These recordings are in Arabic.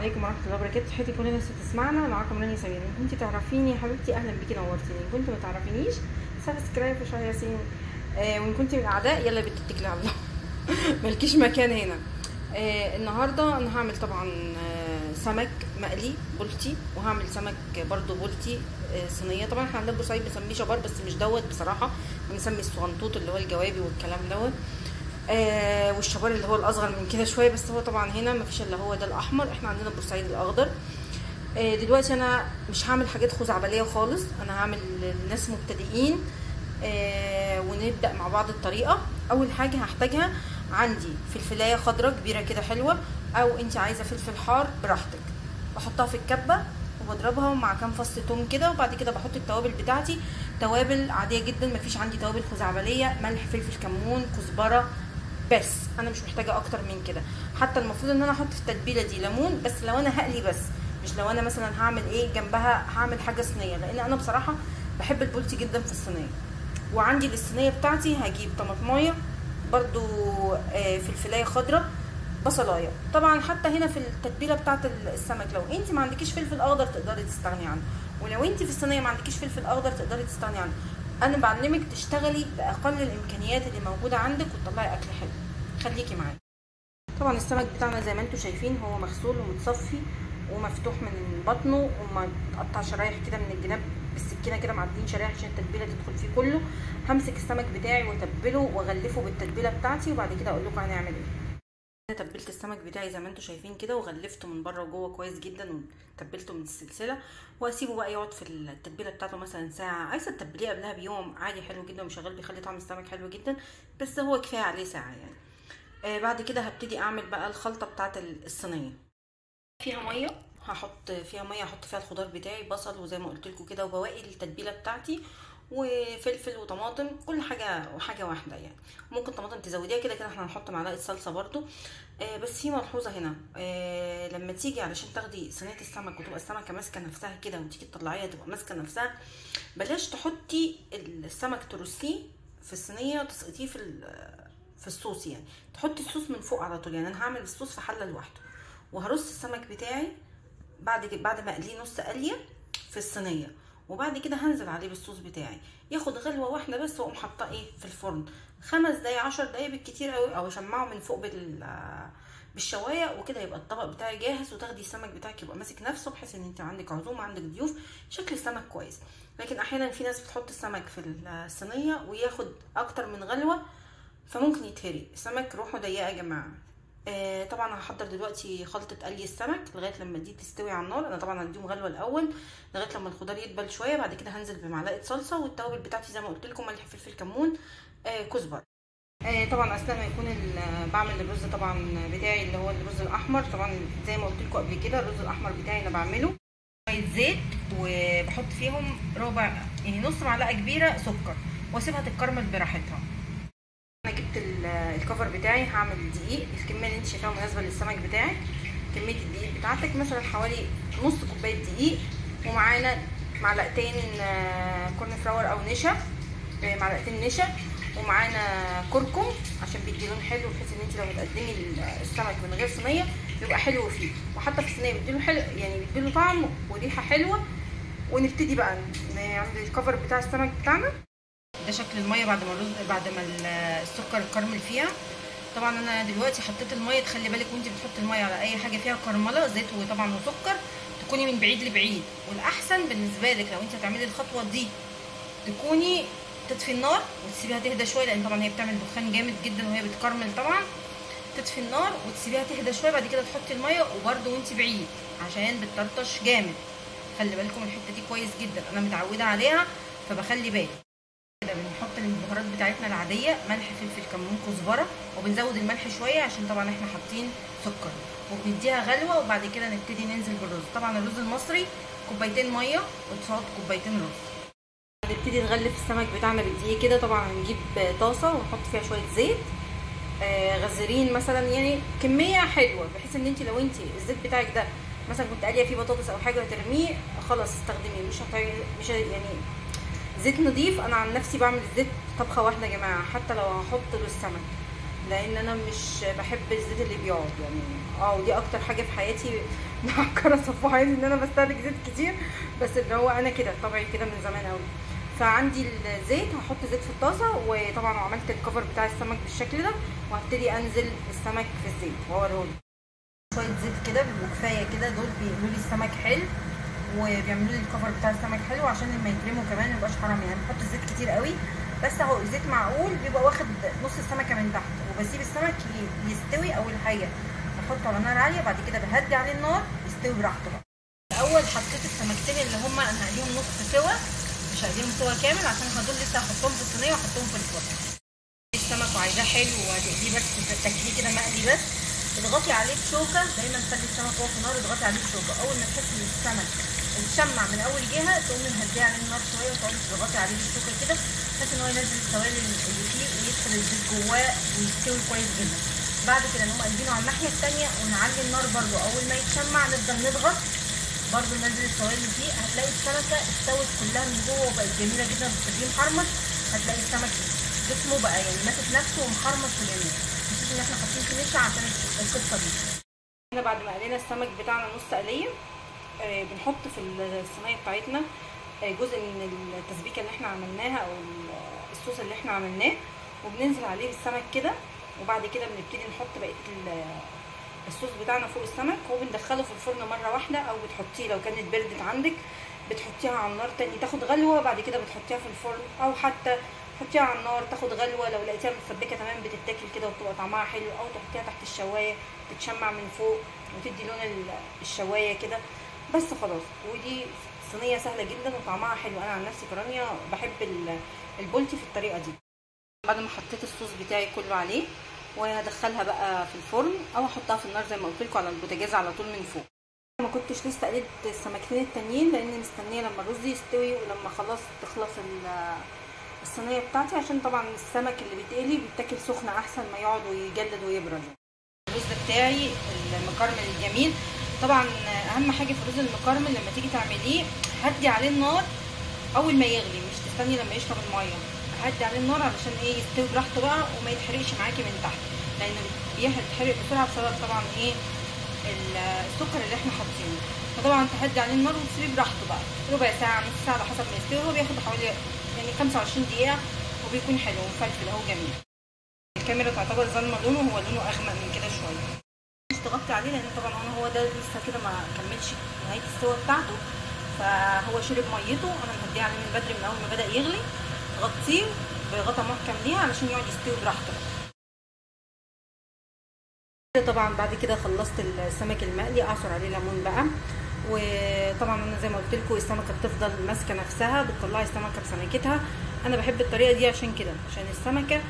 عليكم ورحمه الله وبركاته. تحياتي كل الناس بتسمعنا، معاكم رانيا سمير. ان كنتي تعرفيني يا حبيبتي اهلا بيكي، نورتيني. ان كنتي ما تعرفينيش سبسكرايب وشير ياسين. وان كنتي من الاعداء يلا بنت اتكلي على الله مالكيش مكان هنا. النهارده انا هعمل طبعا سمك مقلي بولتي، وهعمل سمك برضو بولتي صينيه. طبعا احنا عندنا بورسعيد بنسميه شبار، بس مش دوت بصراحه، بنسمي الصغنطوط اللي هو الجوابي والكلام دوت. والشبار اللي هو الاصغر من كده شويه، بس هو طبعا هنا مفيش الا هو ده الاحمر، احنا عندنا بورسعيد الاخضر. دلوقتي انا مش هعمل حاجات خزعبليه خالص، انا هعمل للناس مبتدئين. ونبدا مع بعض الطريقه. اول حاجه هحتاجها عندي فلفلايه خضراء كبيره كده حلوه، او انت عايزه فلفل حار براحتك. بحطها في الكبه وبضربها مع كام فص توم كده، وبعد كده بحط التوابل بتاعتي، توابل عاديه جدا، مفيش عندي توابل خزعبليه، ملح فلفل كمون كزبره بس. انا مش محتاجه اكتر من كده. حتى المفروض ان انا احط في التتبيله دي ليمون، بس لو انا هقلي بس، مش لو انا مثلا هعمل جنبها هعمل حاجه صينيه، لان انا بصراحه بحب البولتي جدا في الصينيه. وعندي للصينيه بتاعتي هجيب طماطمايه برضو، فلفلايه خضراء، بصلايه. طبعا حتى هنا في التتبيله بتاعه السمك لو انت ما عندكيش فلفل اخضر تقدري تستغني عنه، ولو انت في الصينيه ما عندكيش فلفل اخضر تقدري تستغني عنه. انا بعلمك تشتغلي باقل الامكانيات اللي موجوده عندك وتطلعي اكل حلو. خليكي معايا. طبعا السمك بتاعنا زي ما انتم شايفين هو مغسول ومتصفي ومفتوح من بطنه، وما تقطع شرايح كده من الجناب بالسكينه كده، معدين شرايح عشان التتبيله تدخل فيه كله. همسك السمك بتاعي واتبله واغلفه بالتتبيله بتاعتي، وبعد كده اقول لكم هنعمل ايه. تبلت السمك بتاعي زي ما انتم شايفين كده، وغلفته من بره وجوه كويس جدا، وتبلته من السلسله، واسيبه بقى يقعد في التتبيله بتاعته مثلا ساعه. عايزه تتبليه قبلها بيوم عادي، حلو جدا وشغال، بيخلي طعم السمك حلو جدا، بس هو كفايه عليه ساعه يعني. بعد كده هبتدي اعمل بقى الخلطه بتاعه الصينيه. فيها ميه، هحط فيها ميه، احط فيها الخضار بتاعي، بصل وزي ما قلت لكم كده، وبواقي التتبيله بتاعتي، وفلفل وطماطم، كل حاجه وحاجه واحده يعني. ممكن طماطم تزوديها، كده كده احنا هنحط معلقه صلصه برده. بس في ملحوظه هنا، لما تيجي علشان تاخدي صينيه السمك وتبقى السمكه ماسكه نفسها كده، وتيجي تطلعيها تبقى ماسكه نفسها، بلاش تحطي السمك ترصيه في الصينيه وتسقطيه في الصوص، يعني تحطي الصوص من فوق على طول. يعني انا هعمل الصوص في حله لوحده، وهرص السمك بتاعي بعد ما اقليه نص قليه في الصينيه، وبعد كده هنزل عليه بالصوص بتاعي، ياخد غلوه واحده بس، واقوم حاطاه في الفرن 5 دقايق 10 دقايق بالكتير قوي، او اشمعه من فوق بالشوايه، وكده يبقى الطبق بتاعي جاهز. وتاخدي السمك بتاعك يبقى ماسك نفسه، بحيث ان انت عندك عزومه عندك ضيوف، شكل السمك كويس. لكن احيانا في ناس بتحط السمك في الصينيه وياخد اكتر من غلوه، فممكن يتهري السمك. روحه ضيقه يا جماعه. طبعا هحضر دلوقتي خلطه قلي السمك لغايه لما دي تستوي على النار. انا طبعا هديهم غلوه الاول لغايه لما الخضار يدبل شويه، بعد كده هنزل بمعلقه صلصه، والتوابل بتاعتي زي ما قلت لكم، ملح فلفل كمون كزبره. طبعا اثناء ما يكون بعمل الرز طبعا بتاعي اللي هو الرز الاحمر، طبعا زي ما قلت لكم قبل كده الرز الاحمر بتاعي انا بعمله شويه زيت، وبحط فيهم ربع يعني نص معلقه كبيره سكر، واسيبها تتكرمل براحتها. انا جبت الكفر بتاعي، هعمل دقيق الكميه اللي انت شايفاها مناسبه للسمك بتاعك. كميه الدقيق بتاعتك مثلا حوالي نص كوبايه دقيق، ومعانا معلقتين كورن فلاور او نشا، معلقتين نشا، ومعانا كركم عشان بيدي لون حلو، بحيث ان انت لو هتقدمي السمك من غير صينيه يبقى حلو فيه، وحتى في الصينيه بيديله حلو، يعني بيديله طعم وريحه حلوه. ونبتدي بقى نعمل الكفر بتاع السمك بتاعنا. ده شكل الميه بعد ما السكر اتكرمل فيها. طبعا انا دلوقتي حطيت الميه، تخلي بالك وانت بتحطي الميه على اي حاجه فيها كرمله زيت وطبعا وسكر، تكوني من بعيد لبعيد. والاحسن بالنسبه لك لو انت هتعملي الخطوه دي تكوني تطفي النار وتسيبيها تهدى شويه، لان طبعا هي بتعمل دخان جامد جدا وهي بتكرمل. طبعا تطفي النار وتسيبيها تهدى شويه، بعد كده تحطي الميه، وبرده وانت بعيد عشان بتطرطش جامد. خلي بالكم الحته دي كويس جدا، انا متعوده عليها فبخلي بالي. كده بنحط البهارات بتاعتنا العاديه، ملح فلفل كمون كزبره، وبنزود الملح شويه عشان طبعا احنا حاطين سكر، وبنديها غلوه، وبعد كده نبتدي ننزل بالرز. طبعا الرز المصري كوبايتين ميه قصاد كوبايتين رز. نبتدي نغلف السمك بتاعنا بالدقيق كده. طبعا هنجيب طاسه ونحط فيها شويه زيت غزيرين مثلا، يعني كميه حلوه، بحيث ان انت لو انت الزيت بتاعك ده مثلا كنت قاليه فيه بطاطس او حاجه وترميه، خلاص استخدميه، مش يعني زيت نضيف. انا عن نفسي بعمل الزيت طبخه واحده يا جماعه، حتى لو هحط له السمك لان انا مش بحب الزيت اللي بيقعد يعني. ودي اكتر حاجه في حياتي معكره صفوحين، ان انا بستهلك زيت كتير، بس اللي هو انا كده طبعي كده من زمان قوي. فعندي الزيت، هحط زيت في الطاسه، وطبعا عملت الكفر بتاع السمك بالشكل ده، وهبتدي انزل السمك في الزيت واوريهولك. شويه زيت كده بيبقوا كفايه كده، دول بيعملوا لي السمك حلو، وبيعملوا لي الكفر بتاع السمك حلو، عشان لما يترموا كمان ميبقاش حرام يعني. بحط الزيت كتير قوي، بس اهو زيت معقول بيبقى واخد نص السمكه من تحت، وبسيب السمك يستوي. اول حاجه بحطه على نار عاليه، بعد كده بهدي عليه النار يستوي براحته بقى. الاول حطيت السمكتين اللي هم انا هقليهم نص سوا، مش هقليهم سوا كامل، عشان هدول لسه هحطهم في الصينيه واحطهم في الفرن. السمك وعايزاه حلو وهتقليه بس تاكليه كده مقلي بس، اضغطي عليه بشوكه، دايما خلي السمك وهو في النار اضغطي عليه بشوكه. اول ما تحسي ان السمك اتشمع من اول جهه تقومي مهديه عليه النار شويه، وتقعدي تضغطي عليه بالشوكه كده بحيث ان هو ينزل السوائل اللي فيه ويدخل الزيت جواه ويستوي كويس جدا. بعد كده نقوم قلبينه على الناحيه الثانيه ونعلي النار برده. اول ما يتشمع نفضل نضغط برده ننزل السوائل اللي فيه، هتلاقي السمكه استوت كلها من جوه وبقت جميله جدا. بتخليه محرمط، هتلاقي السمك جسمه بقى يعني ماسك نفسه ومحرمط وجميل. مش ان احنا حاطين فيه نشا عشان القصه دي. هنا بعد ما قلينا السمك بتاعنا نص قليه، بنحط في الصينيه بتاعتنا جزء من التسبيكه اللي احنا عملناها او الصوص اللي احنا عملناه، وبننزل عليه بالسمك كده. وبعد كده بنبتدي نحط بقيه الصوص بتاعنا فوق السمك، وبندخله في الفرن مره واحده، او بتحطيه لو كانت بردت عندك بتحطيها على النار تاني تاخد غلوه، بعد كده بتحطيها في الفرن، او حتى تحطيها على النار تاخد غلوه. لو لقيتيها متسبكه تمام بتتاكل كده وبتبقى طعمها حلو، او تحطيها تحت الشوايه تتشمع من فوق وتدي لون الشوايه كده بس خلاص. ودي صينيه سهله جدا وطعمها حلو. انا عن نفسي كرانيا بحب البولتي في الطريقه دي. بعد ما حطيت الصوص بتاعي كله عليه، وهدخلها بقى في الفرن او احطها في النار زي ما قلت لكم على البوتاجاز على طول من فوق. ما كنتش لسه قليت السمكتين التانيين لان مستنيه لما الرز يستوي ولما خلاص تخلص الصينيه بتاعتي، عشان طبعا السمك اللي بيتقلي بيتاكل سخن احسن ما يقعد ويجلد ويبرد. الرز بتاعي المكرمل الجميل، طبعا اهم حاجه في الرز المكرمل لما تيجي تعمليه هدي عليه النار اول ما يغلي، مش تستني لما يشرب الميه. هدي عليه النار علشان يستوي براحته بقى وما يتحرقش معاكي من تحت، لان بيتحرق بسرعه بسبب طبعا السكر اللي احنا حاطينه. فطبعا تهدي عليه النار وتسيبيه براحته بقى ربع ساعه نص ساعه على حسب ما يستوي. هو بياخد حوالي يعني 25 دقيقه وبيكون حلو ومفلفل اهو جميل. الكاميرا تعتبر ظالمه لونه، هو لونه اغمق من كده شويه. مش تغطي عليه لان طبعا هو ده لسه كده ما كملش نهايه السوا بتاعته، فهو شرب ميته. انا مهديه عليه من بدري من اول ما بدا يغلي. غطيه بغطا محكم ليها علشان يقعد يستوي براحته. طبعا بعد كده خلصت السمك المقلي، اعصر عليه ليمون بقى. وطبعا انا زي ما قلت لكم السمكه بتفضل ماسكه نفسها، بتطلعي السمكه بسمكتها. انا بحب الطريقه دي عشان كده، عشان السمكه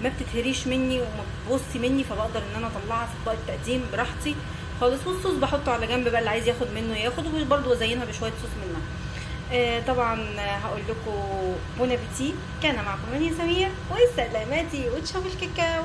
ما بتتهريش مني وما بتبصي مني، فبقدر ان انا اطلعها في اطباق التقديم براحتي خالص. والصوص بحطه على جنب بقى، اللي عايز ياخد منه ياخد، وبرده ازينها بشويه صوص منها. طبعا هقول لكم بون ابيتي. كان معكم رانيا سمير، والسلاماتي وتشوفوا الكاكاو.